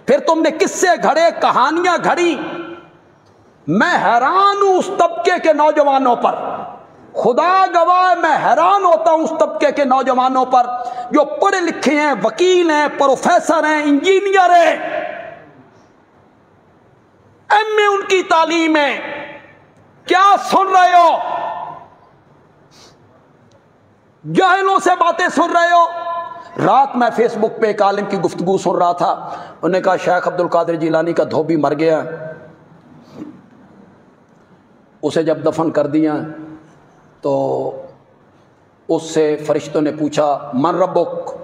फिर तुमने किस्से घड़े, कहानियां घड़ी। मैं हैरान हूं उस तबके के नौजवानों पर, खुदा गवाह मैं हैरान होता हूं उस तबके के नौजवानों पर जो पढ़े लिखे हैं, वकील हैं, प्रोफेसर हैं, इंजीनियर हैं, एमए उनकी तालीम है। क्या सुन रहे हो? जाहिलों से बातें सुन रहे हो। रात मैं फेसबुक पे एक आलिम की गुफ्तगू सुन रहा था। उन्होंने कहा शेख अब्दुल कादिर जिलानी का धोबी मर गया, उसे जब दफन कर दिया तो उससे फरिश्तों ने पूछा मन रब्बुक।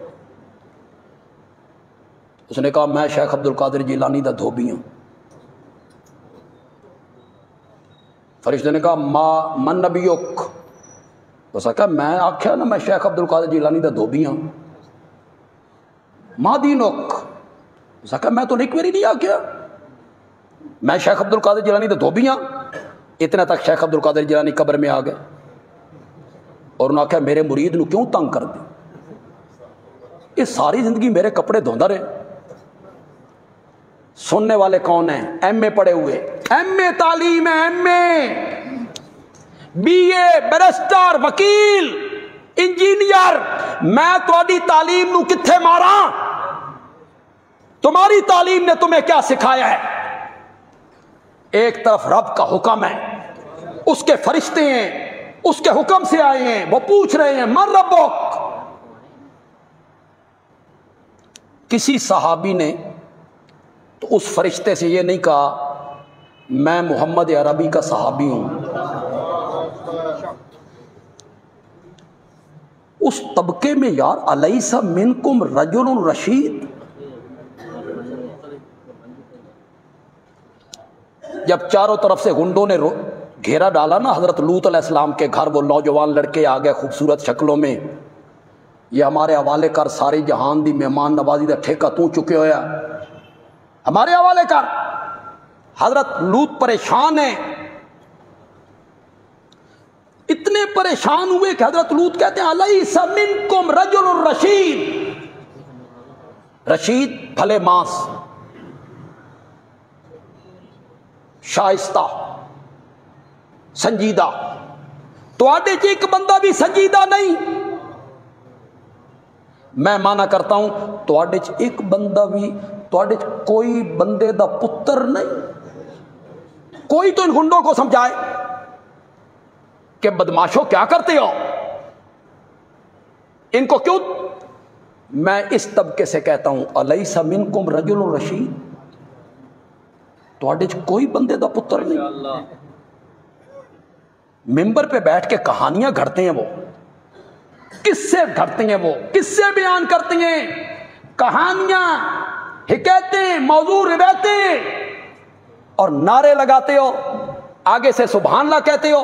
उसने कहा मैं शेख अब्दुल कादिर जिलानी दा धोबी हूं। फरिश्तों ने कहा मा मन नबीयुक। उसने कहा मैं आख्या ना मैं शेख अब्दुल कादिर जिलानी दा धोबी हूं। मा दीनुक। उसने कहा मैं तो एक बारी नहीं आख्या, मैं शेख अब्दुल कादिर जिलानी दा धोबी हूं। इतना तक शेख अब्दुल कादिर जिलानी कब्र में आ गए और उन्होंने आख्या मेरे मुरीद नूं क्यों तंग कर दे, ये सारी जिंदगी मेरे कपड़े धोंदा रहे। सुनने वाले कौन हैं? एमए पढ़े हुए, एमए तालीम है, एमए, बीए, बैरिस्टर, वकील, इंजीनियर। मैं तुम्हारी तालीम नूं कित्थे मारा? तुम्हारी तालीम ने तुम्हें क्या सिखाया है? एक तरफ रब का हुक्म है, उसके फरिश्ते हैं, उसके हुक्म से आए हैं, वो पूछ रहे हैं मन रब्बुक। किसी सहाबी ने तो उस फरिश्ते से ये नहीं कहा मैं मोहम्मद अरबी का सहाबी हूं। उस तबके में यार अलैसा मिनकुम रजुलुन रशीद। जब चारों तरफ से गुंडों ने घेरा डाला ना हजरत लूत अलैहिस्सलाम के घर, वो नौजवान लड़के आ गए खूबसूरत शक्लों में, ये हमारे हवाले कर, सारी जहान दी मेहमान नवाजी का ठेका तू चुके होया, हमारे हवाले कर। हजरत लूत परेशान है, इतने परेशान हुए कि हजरत लूत कहते हैं अलैसा मिनकुम रजुलुन रशीद। रशीद भले मांस, शाइस्ता, संजीदा। तुहाडे च एक बंदा भी संजीदा नहीं। मैं माना करता हूं तुहाडे च एक बंदा भी, तुहाडे च कोई बंदे दा पुत्र नहीं। कोई तो इन गुंडों को समझाए कि बदमाशों क्या करते हो, इनको क्यों। मैं इस तबके से कहता हूं अलैसा मिनकुम रजुलुन रशीद। तुहाडे च कोई बंदे दा पुत्र नहीं। मिंबर पे बैठ के कहानियां घड़ते हैं, वो किस्से घड़ते हैं, वो किस्से बयान करते हैं, कहानियां, हिकायतें, मौजू रिवायतें, और नारे लगाते हो, आगे से सुभान अल्लाह कहते हो।